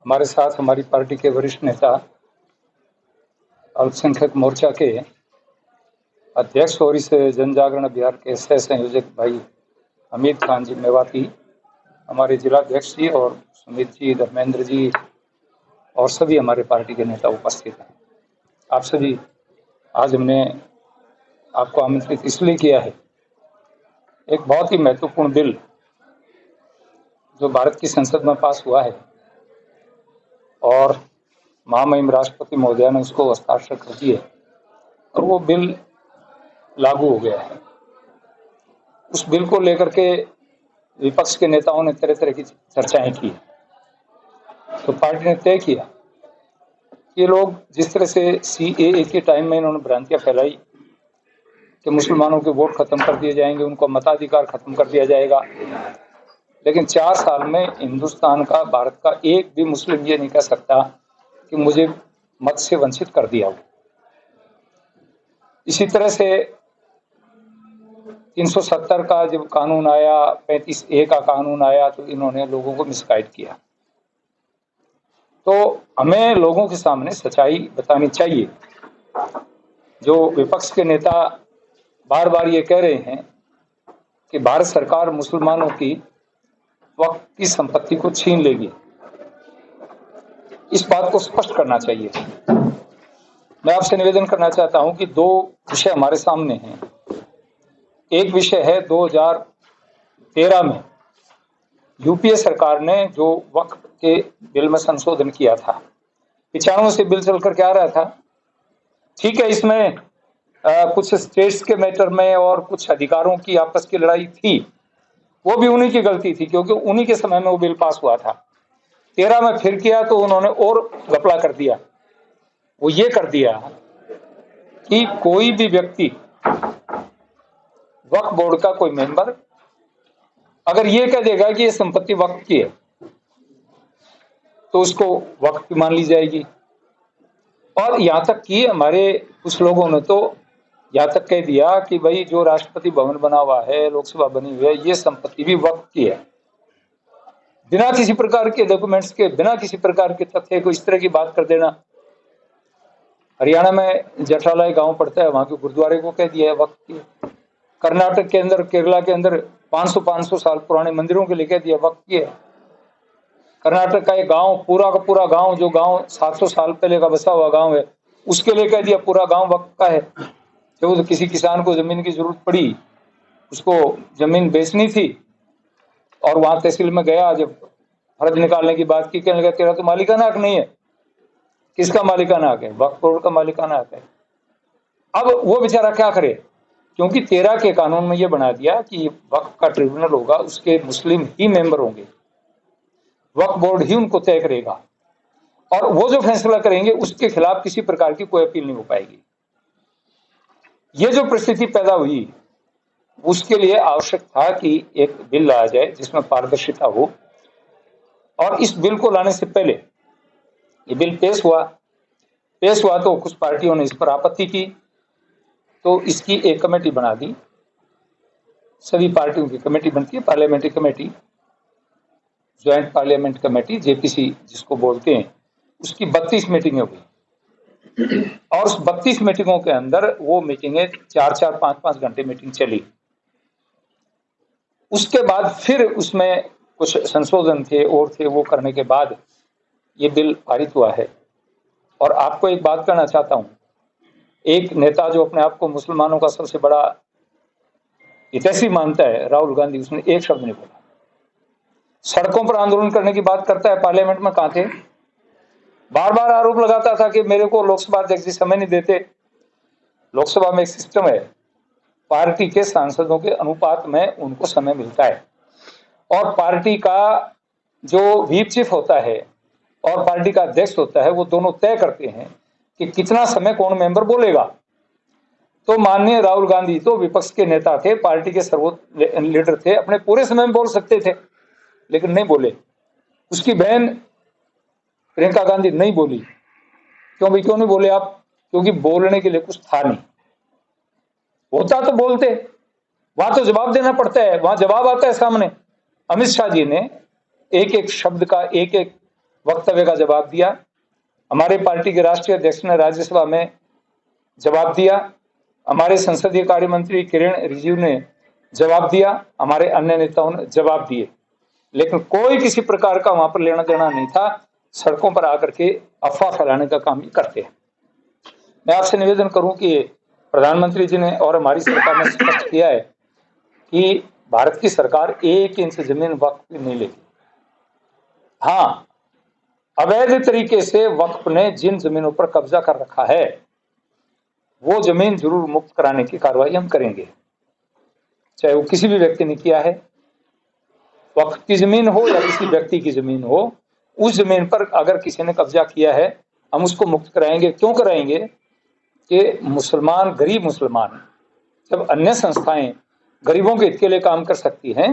हमारे साथ हमारी पार्टी के वरिष्ठ नेता अल्पसंख्यक मोर्चा के अध्यक्ष और इस जन जागरण अभियान के सह संयोजक भाई हमीद खान जी मेवाती, हमारे जिलाध्यक्ष जी और सुमित जी, धर्मेंद्र जी और सभी हमारे पार्टी के नेता उपस्थित हैं। आप सभी, आज हमने आपको आमंत्रित इसलिए किया है, एक बहुत ही महत्वपूर्ण बिल जो भारत की संसद में पास हुआ है और महामहिम राष्ट्रपति महोदया ने उसको हस्ताक्षर कर दिए और वो बिल लागू हो गया है। उस बिल को लेकर के विपक्ष के नेताओं ने तरह तरह की चर्चाएं की। तो पार्टी ने तय किया ये लोग जिस तरह से CAA के टाइम में इन्होंने भ्रांतियां फैलाई कि मुसलमानों के वोट खत्म कर दिए जाएंगे, उनको मताधिकार खत्म कर दिया जाएगा, लेकिन 4 साल में हिंदुस्तान का, भारत का एक भी मुस्लिम ये नहीं कह सकता कि मुझे मत से वंचित कर दिया हो। इसी तरह से 370 का जब कानून आया, 35A का कानून आया, तो इन्होंने लोगों को मिसगाइड किया। तो हमें लोगों के सामने सच्चाई बतानी चाहिए। जो विपक्ष के नेता बार बार ये कह रहे हैं कि भारत सरकार मुसलमानों की वक्फ की संपत्ति को छीन लेगी, इस बात को स्पष्ट करना चाहिए। मैं आपसे निवेदन करना चाहता हूं कि 2 विषय हमारे सामने हैं। एक विषय है 2013 में यूपीए सरकार ने जो वक्फ के बिल में संशोधन किया था, 95 से बिल चल करके आ रहा था। ठीक है, इसमें कुछ स्टेट्स के मैटर में और कुछ अधिकारों की आपस की लड़ाई थी, वो भी उन्हीं की गलती थी क्योंकि उन्हीं के समय में वो बिल पास हुआ था। 13 में फिर किया तो उन्होंने और घपला कर दिया। वो ये कर दिया कि कोई भी व्यक्ति, वक्फ बोर्ड का कोई मेंबर अगर ये कह देगा कि ये संपत्ति वक्फ की है तो उसको वक्फ की मान ली जाएगी। और यहां तक कि हमारे कुछ लोगों ने तो यहां तक कह दिया कि भाई जो राष्ट्रपति भवन बना हुआ है, लोकसभा बनी हुई है, ये संपत्ति भी वक्फ की है। बिना किसी प्रकार के डॉक्यूमेंट्स के, बिना किसी प्रकार के तथ्य को इस तरह की बात कर देना। हरियाणा में जठालय गांव पड़ता है, वहां के गुरुद्वारे को कह दिया है वक्फ की। कर्नाटक के अंदर, केरला के अंदर 500 साल पुराने मंदिरों के लिए कह दिया वक्फ की है। कर्नाटक का एक गांव, पूरा का पूरा गांव, जो गांव 700 साल पहले का बसा हुआ गांव है, उसके लिए कह दिया पूरा गांव वक्फ का है। जब किसी किसान को जमीन की जरूरत पड़ी, उसको जमीन बेचनी थी और वहां तहसील में गया, जब फर्ज निकालने की बात की, कहने लगा तेरा तो मालिकाना हक नहीं है। किसका मालिकाना हक है? वक्फ बोर्ड का मालिकाना हक है। अब वो बेचारा क्या करे, क्योंकि 13 के कानून में ये बना दिया कि वक्फ का ट्रिब्यूनल होगा, उसके मुस्लिम ही मेंबर होंगे, वक्फ बोर्ड ही उनको तय करेगा और वो जो फैसला करेंगे उसके खिलाफ किसी प्रकार की कोई अपील नहीं हो पाएगी। ये जो परिस्थिति पैदा हुई, उसके लिए आवश्यक था कि एक बिल लाया जाए जिसमें पारदर्शिता हो। और इस बिल को लाने से पहले ये बिल पेश हुआ तो कुछ पार्टियों ने इस पर आपत्ति की, तो इसकी एक कमेटी बना दी। सभी पार्टियों की कमेटी बनती है, parliamentary committee, joint parliament committee, JPC जिसको बोलते हैं, उसकी 32 मीटिंगें हुई और उस 32 मीटिंगों के अंदर वो मीटिंगें 4-4, 5-5 घंटे मीटिंग चली। उसके बाद फिर उसमें कुछ संशोधन थे और थे, वो करने के बाद ये बिल पारित हुआ है। और आपको एक बात कहना चाहता हूं, एक नेता जो अपने आप को मुसलमानों का सबसे बड़ा हितैषी मानता है, राहुल गांधी, उसने एक शब्द नहीं बोला। सड़कों पर आंदोलन करने की बात करता है, पार्लियामेंट में कहां थे? बार बार आरोप लगाता था कि मेरे को लोकसभा अध्यक्ष जी समय नहीं देते। लोकसभा में एक सिस्टम है, पार्टी के सांसदों के अनुपात में उनको समय मिलता है और पार्टी का जो व्हीप चीफ होता है और पार्टी का अध्यक्ष होता है, वो दोनों तय करते हैं कि कितना समय कौन मेंबर बोलेगा। तो माननीय राहुल गांधी तो विपक्ष के नेता थे, पार्टी के सर्वोच्च लीडर थे, अपने पूरे समय में बोल सकते थे, लेकिन नहीं बोले। उसकी बहन प्रियंका गांधी नहीं बोली। क्यों भाई, क्यों नहीं बोले आप? क्योंकि बोलने के लिए कुछ था नहीं। होता तो बोलते, वहां तो जवाब देना पड़ता है, वहां जवाब आता है सामने। अमित शाह जी ने एक एक शब्द का, एक एक वक्तव्य का जवाब दिया, हमारे पार्टी के राष्ट्रीय अध्यक्ष ने राज्यसभा में जवाब दिया, हमारे संसदीय कार्य मंत्री किरण रिजिजू ने जवाब दिया, हमारे अन्य नेताओं ने जवाब दिए, लेकिन कोई किसी प्रकार का वहां पर लेना देना नहीं था। सड़कों पर आकर के अफवाह फैलाने का काम ही करते हैं। मैं आपसे निवेदन करूं कि प्रधानमंत्री जी ने और हमारी सरकार ने स्पष्ट किया है कि भारत की सरकार 1 इंच जमीन वक्फ नहीं लेगी। हाँ, अवैध तरीके से वक्फ ने जिन जमीनों पर कब्जा कर रखा है वो जमीन जरूर मुक्त कराने की कार्रवाई हम करेंगे, चाहे वो किसी भी व्यक्ति ने किया है, वक्फ की जमीन हो या किसी व्यक्ति की जमीन हो, उस जमीन पर अगर किसी ने कब्जा किया है हम उसको मुक्त कराएंगे। क्यों कराएंगे कि मुसलमान, गरीब मुसलमान, जब अन्य संस्थाएं गरीबों के हित के लिए काम कर सकती हैं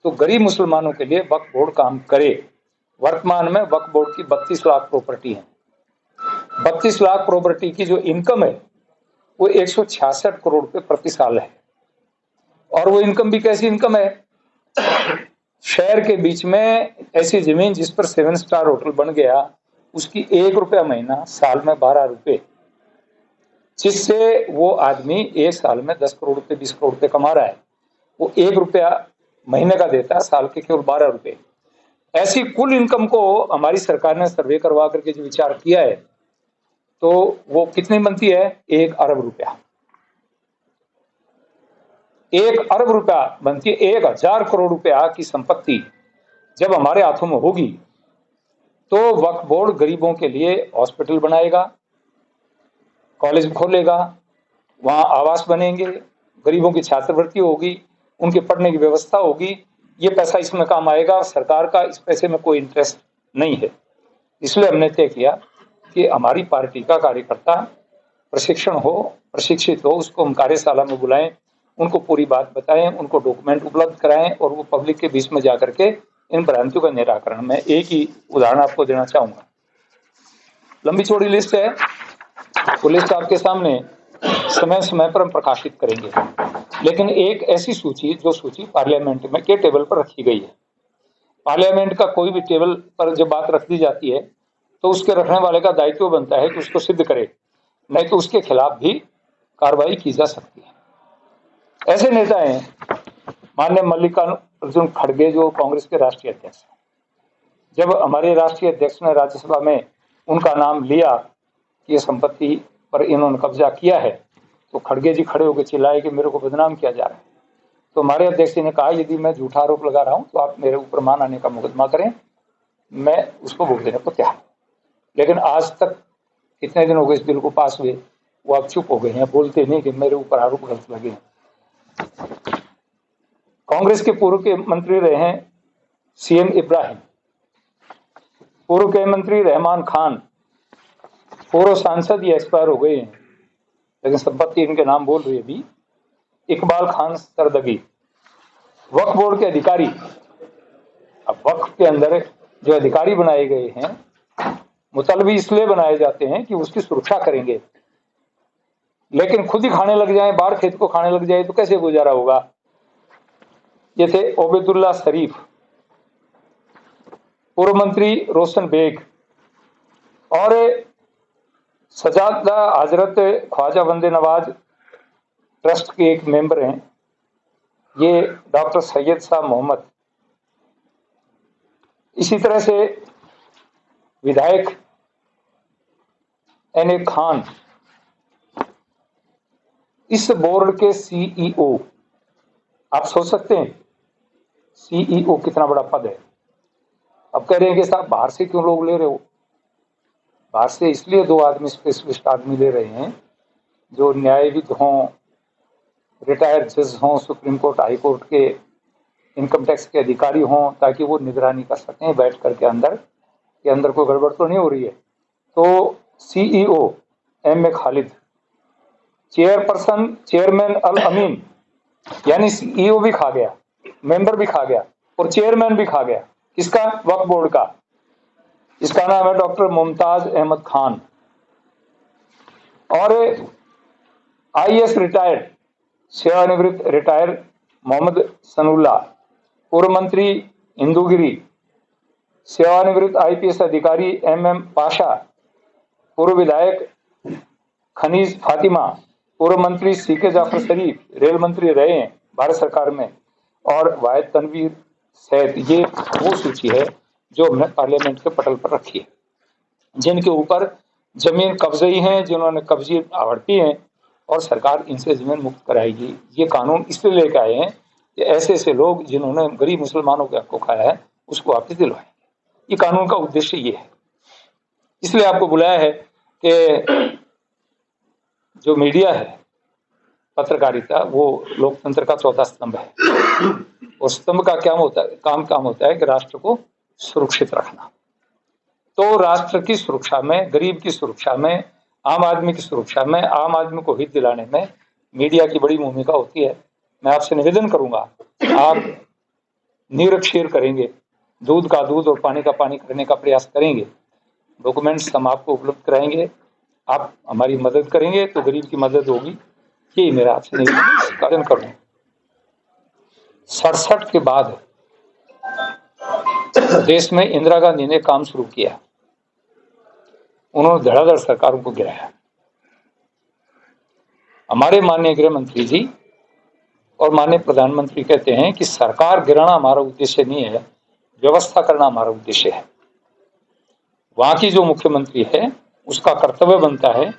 तो गरीब मुसलमानों के लिए वक्फ बोर्ड काम करे। वर्तमान में वक्फ बोर्ड की 32 लाख प्रॉपर्टी है। 32 लाख प्रॉपर्टी की जो इनकम है वो 166 करोड़ रुपए प्रति साल है। और वो इनकम भी कैसी इनकम है? शहर के बीच में ऐसी जमीन जिस पर 7 स्टार होटल बन गया, उसकी 1 रुपया महीना, साल में 12 रुपए, जिससे वो आदमी एक साल में 10 करोड़ रुपए, 20 करोड़ रुपए कमा रहा है। वो 1 रुपया महीने का देता है, साल के केवल 12 रुपए। ऐसी कुल इनकम को हमारी सरकार ने सर्वे करवा करके जो विचार किया है तो वो कितनी बनती है? 1 अरब रुपया। 1 अरब रुपया बनती है। 1000 करोड़ रुपया की संपत्ति जब हमारे हाथों में होगी तो वक्फ बोर्ड गरीबों के लिए हॉस्पिटल बनाएगा, कॉलेज खोलेगा, वहां आवास बनेंगे, गरीबों की छात्रवृत्ति होगी, उनके पढ़ने की व्यवस्था होगी। ये पैसा इसमें काम आएगा। सरकार का इस पैसे में कोई इंटरेस्ट नहीं है। इसलिए हमने तय किया कि हमारी पार्टी का कार्यकर्ता प्रशिक्षण हो, प्रशिक्षित हो, उसको हम कार्यशाला में बुलाएं, उनको पूरी बात बताएं, उनको डॉक्यूमेंट उपलब्ध कराएं और वो पब्लिक के बीच में जाकर के इन भ्रांतियों का निराकरण। मैं एक ही उदाहरण आपको देना चाहूंगा। लंबी चौड़ी लिस्ट है, वो लिस्ट आपके सामने समय समय पर हम प्रकाशित करेंगे, लेकिन एक ऐसी सूची जो सूची पार्लियामेंट में के टेबल पर रखी गई है। पार्लियामेंट का कोई भी टेबल पर जब बात रख दी जाती है तो उसके रखने वाले का दायित्व बनता है कि उसको सिद्ध करे, नहीं तो उसके खिलाफ भी कार्रवाई की जा सकती है। ऐसे नेता हैं माननीय मल्लिकार्जुन खड़गे जो कांग्रेस के राष्ट्रीय अध्यक्ष हैं। जब हमारे राष्ट्रीय अध्यक्ष ने राज्यसभा में उनका नाम लिया कि ये संपत्ति पर इन्होंने कब्जा किया है तो खड़गे जी खड़े होकर चिल्लाए कि मेरे को बदनाम किया जा रहा है। तो हमारे अध्यक्ष ने कहा यदि मैं झूठा आरोप लगा रहा हूं तो आप मेरे ऊपर मान आने का मुकदमा करें, मैं उसको भोग देने को तैयार। लेकिन आज तक कितने दिन हो गए इस बिल को पास हुए, वो अब चुप हो गए हैं, बोलते नहीं कि मेरे ऊपर आरोप गलत लगे। कांग्रेस के पूर्व के मंत्री रहे हैं सीएम इब्राहिम, पूर्व के मंत्री रहमान खान, पूर्व सांसद ये एक्सपायर हो गए हैं लेकिन संपत्ति इनके नाम बोल रही है अभी, इकबाल खान सरदगी। वक्फ बोर्ड के अधिकारी, अब वक्फ के अंदर जो अधिकारी बनाए गए हैं मुतलबी इसलिए बनाए जाते हैं कि उसकी सुरक्षा करेंगे, लेकिन खुद ही खाने लग जाए, बाहर खेत को खाने लग जाए तो कैसे गुजारा होगा। ये थे ओबेदुल्ला शरीफ, पूर्व मंत्री रोशन बेग और सजादा हजरत ख्वाजा बंदे नवाज ट्रस्ट के एक मेंबर हैं, ये डॉक्टर सैयद शाह मोहम्मद। इसी तरह से विधायक एन ए खान, इस बोर्ड के सीईओ। आप सोच सकते हैं सीईओ कितना बड़ा पद है। अब कह रहे हैं कि साहब बाहर से क्यों लोग ले रहे हो? बाहर से इसलिए 2 आदमी, स्पेशलिस्ट आदमी ले रहे हैं जो न्यायविद हों, रिटायर्ड जज हों, सुप्रीम कोर्ट, हाई कोर्ट के इनकम टैक्स के अधिकारी हों, ताकि वो निगरानी कर सकें बैठ करके अंदर के अंदर कोई गड़बड़ तो नहीं हो रही है। तो CEO M A Khalid, chairperson chairman Al Amin, यानी सीईओ भी खा गया, मेंबर भी खा गया और चेयरमैन भी खा गया। किसका? वक्फ बोर्ड का। इसका नाम है डॉक्टर मुमताज अहमद खान। और आईएएस रिटायर्ड, सेवानिवृत्त रिटायर्ड मोहम्मद सनुल्लाह, पूर्व मंत्री हिंदूगिरी, सेवानिवृत्त आईपीएस अधिकारी MM पाशा, पूर्व विधायक खनीज फातिमा, पूर्व मंत्री CK जाफर शरीफ, रेल मंत्री रहे हैं भारत सरकार में, और वाहिद तनवीर सैद। ये वो सूची है जो हमने पार्लियामेंट के पटल पर रखी है, जिनके ऊपर जमीन कब्जे हैं, जिन्होंने कब्जे आवड़ती हैं, और सरकार इनसे जमीन मुक्त कराएगी। ये कानून इसलिए लेकर आए हैं कि ऐसे ऐसे लोग जिन्होंने गरीब मुसलमानों के हक को खाया है उसको वापस दिलवाएंगे। ये कानून का उद्देश्य ये है। इसलिए आपको बुलाया है कि जो मीडिया है, पत्रकारिता, वो लोकतंत्र का चौथा स्तंभ है। उस स्तंभ का क्या होता है, काम होता है कि राष्ट्र को सुरक्षित रखना। तो राष्ट्र की सुरक्षा में, गरीब की सुरक्षा में, आम आदमी की सुरक्षा में, आम आदमी को हित दिलाने में मीडिया की बड़ी भूमिका होती है। मैं आपसे निवेदन करूंगा, आप निरक्षीर करेंगे, दूध का दूध और पानी का पानी करने का प्रयास करेंगे, डॉक्यूमेंट्स हम आपको उपलब्ध कराएंगे, आप हमारी मदद करेंगे तो गरीब की मदद होगी। यही मेरा आपसे निवेदन करूँ। 67 के बाद देश में इंदिरा गांधी ने काम शुरू किया, उन्होंने धड़ाधड़ सरकारों को गिराया। हमारे माननीय गृह मंत्री जी और माननीय प्रधानमंत्री कहते हैं कि सरकार गिराना हमारा उद्देश्य नहीं है, व्यवस्था करना हमारा उद्देश्य है। वहां की जो मुख्यमंत्री है उसका कर्तव्य बनता है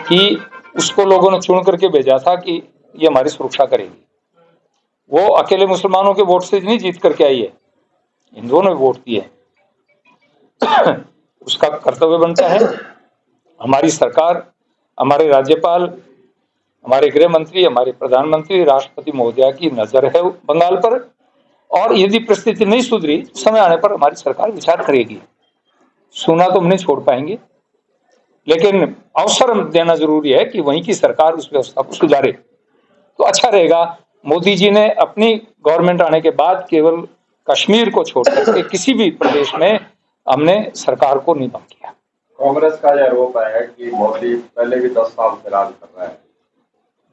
कि उसको लोगों ने चुन करके भेजा था कि ये हमारी सुरक्षा करेगी। वो अकेले मुसलमानों के वोट से नहीं जीत करके आई है, हिंदुओं ने वोट दिए। उसका कर्तव्य बनता है, हमारी सरकार, हमारे राज्यपाल, हमारे गृह मंत्री, हमारे प्रधानमंत्री, राष्ट्रपति महोदया की नजर है बंगाल पर, और यदि परिस्थिति नहीं सुधरी समय आने पर हमारी सरकार विचार करेगी। सुना तो हम नहीं छोड़ पाएंगे, लेकिन अवसर देना जरूरी है कि वहीं की सरकार उस व्यवस्था को सुधारे तो अच्छा रहेगा। मोदी जी ने अपनी गवर्नमेंट आने के बाद केवल कश्मीर को छोड़कर के किसी भी प्रदेश में हमने सरकार को नहीं भंग किया। कांग्रेस का यह आरोप है कि मोदी पहले भी 10 साल से राज कर रहा है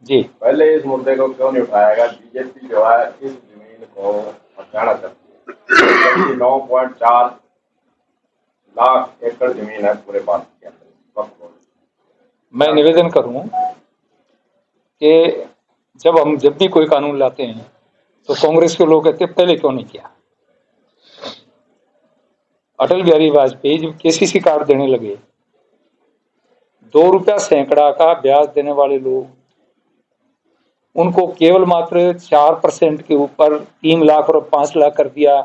जी, पहले इस मुद्दे को क्यों नहीं उठाएगा? बीजेपी जो है इस जमीन को हटाना चाहती है, 9.4 लाख एकड़ जमीन है पूरे भारत के अंदर। मैं निवेदन करूं कि जब भी कोई कानून लाते हैं तो कांग्रेस के लोग कहते हैं पहले क्यों नहीं किया। अटल बिहारी वाजपेयी जब KCC कार्ड देने लगे, 2 रुपया सैकड़ा का ब्याज देने वाले लोग, उनको केवल मात्र 4% के ऊपर 3 लाख और 5 लाख कर दिया।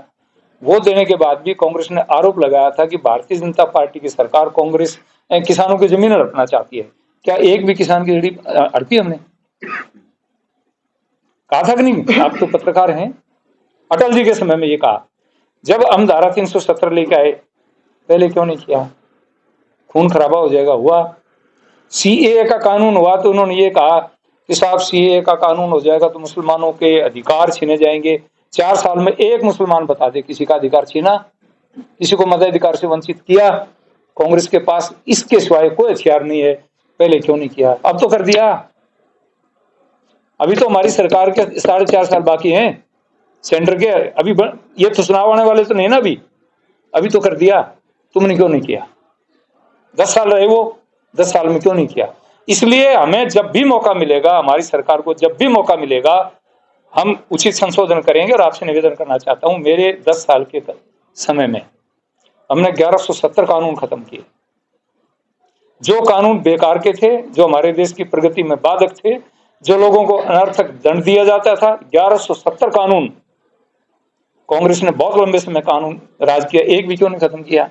वो देने के बाद भी कांग्रेस ने आरोप लगाया था कि भारतीय जनता पार्टी की सरकार कांग्रेस किसानों की जमीन हड़पना चाहती है। क्या एक भी किसान की हड़पी हमने? कहा था कि नहीं? आप तो पत्रकार हैं। अटल जी के समय में ये कहा, जब हम धारा 370 लेके आए पहले क्यों नहीं किया? खून खराबा हो जाएगा, हुआ। CAA का कानून हुआ तो उन्होंने ये कहा कि साहब CAA का कानून हो जाएगा तो मुसलमानों के अधिकार छीने जाएंगे। 4 साल में एक मुसलमान बता दे किसी का अधिकार छीना, किसी को मताधिकार से वंचित किया। कांग्रेस के पास इसके सिवाय कोई हथियार नहीं है, पहले क्यों नहीं किया? अब तो कर दिया। अभी तो हमारी सरकार के 4.5 साल बाकी हैं सेंटर के, अभी ये तो चुनाव आने वाले तो नहीं ना, अभी तो कर दिया। तुमने क्यों नहीं किया? 10 साल रहे वो, 10 साल में क्यों नहीं किया? इसलिए हमें जब भी मौका मिलेगा, हमारी सरकार को जब भी मौका मिलेगा, हम उचित संशोधन करेंगे। और आपसे निवेदन करना चाहता हूं, मेरे 10 साल के समय में हमने 1170 कानून खत्म किए, जो कानून बेकार के थे, जो हमारे देश की प्रगति में बाधक थे, जो लोगों को अनर्थक दंड दिया जाता था। 1170 कानून कांग्रेस ने बहुत लंबे समय कानून राज किया, एक भी क्यों नहीं खत्म किया?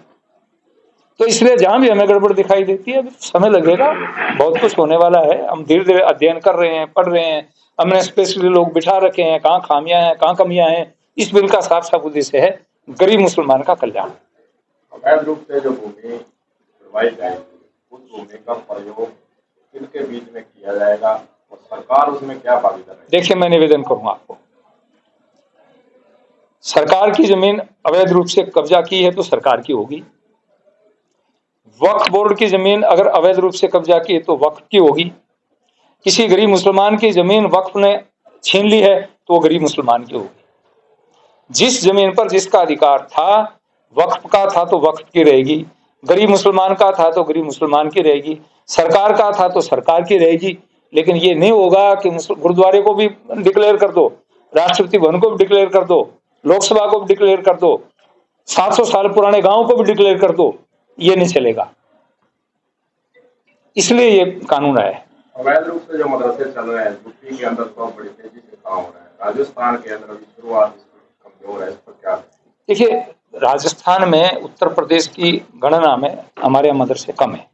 तो इसलिए जहां भी हमें गड़बड़ दिखाई देती है, अभी समय लगेगा, बहुत कुछ होने वाला है। हम धीरे धीरे अध्ययन कर रहे हैं, पढ़ रहे हैं, हमने स्पेशली लोग बिठा रखे हैं, कहाँ खामियां हैं, कहाँ कमियां हैं। इस बिल का साफ साफ उद्देश्य है गरीब मुसलमान का कल्याण। अवैध रूप से जो भूमि छुड़वाई जाएगी, उस भूमि का प्रयोग किनके बीच में किया जाएगा और सरकार उसमें क्या भागीदार है? देखिए, मैं निवेदन करूंगा आपको, सरकार की जमीन अवैध रूप से कब्जा की है तो सरकार की होगी। वक्फ बोर्ड की जमीन अगर अवैध रूप से कब्जा की है तो वक्फ की होगी। किसी गरीब मुसलमान की जमीन वक्फ ने छीन ली है तो वो गरीब मुसलमान की होगी। जिस जमीन पर जिसका अधिकार था वक्फ का था तो वक्फ की रहेगी, गरीब मुसलमान का था तो गरीब मुसलमान की रहेगी, सरकार का था तो सरकार की रहेगी। लेकिन ये नहीं होगा कि गुरुद्वारे को भी डिक्लेयर कर दो, राष्ट्रपति भवन को भी डिक्लेयर कर दो, लोकसभा को भी डिक्लेयर कर दो, 700 साल पुराने गांव को भी डिक्लेयर कर दो, ये नहीं चलेगा। इसलिए ये कानून आया है। अवैध रूप से जो मदरसे चल रहे हैं यूपी के अंदर तो बड़ी तेजी से काम हो रहा है, राजस्थान के अंदर भी शुरुआत कमजोर है, इस पर क्या? देखिए, राजस्थान में उत्तर प्रदेश की गणना में हमारे यहाँ मदरसे कम है,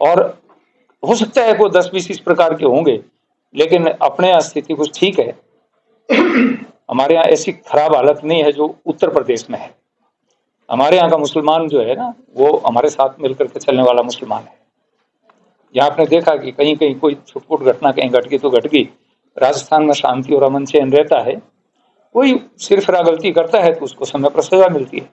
और हो सकता है कोई 10-20 इस प्रकार के होंगे, लेकिन अपने यहाँ स्थिति कुछ ठीक है। हमारे यहाँ ऐसी खराब हालत नहीं है जो उत्तर प्रदेश में है। हमारे यहाँ का मुसलमान जो है ना, वो हमारे साथ मिलकर के चलने वाला मुसलमान है। यहाँ आपने देखा कि कहीं कहीं कोई छुटपुट घटना कहीं घट गई तो घट गई, राजस्थान में शांति और अमन चैन रहता है। कोई सिर्फ गलती करता है तो उसको समय पर सजा मिलती है।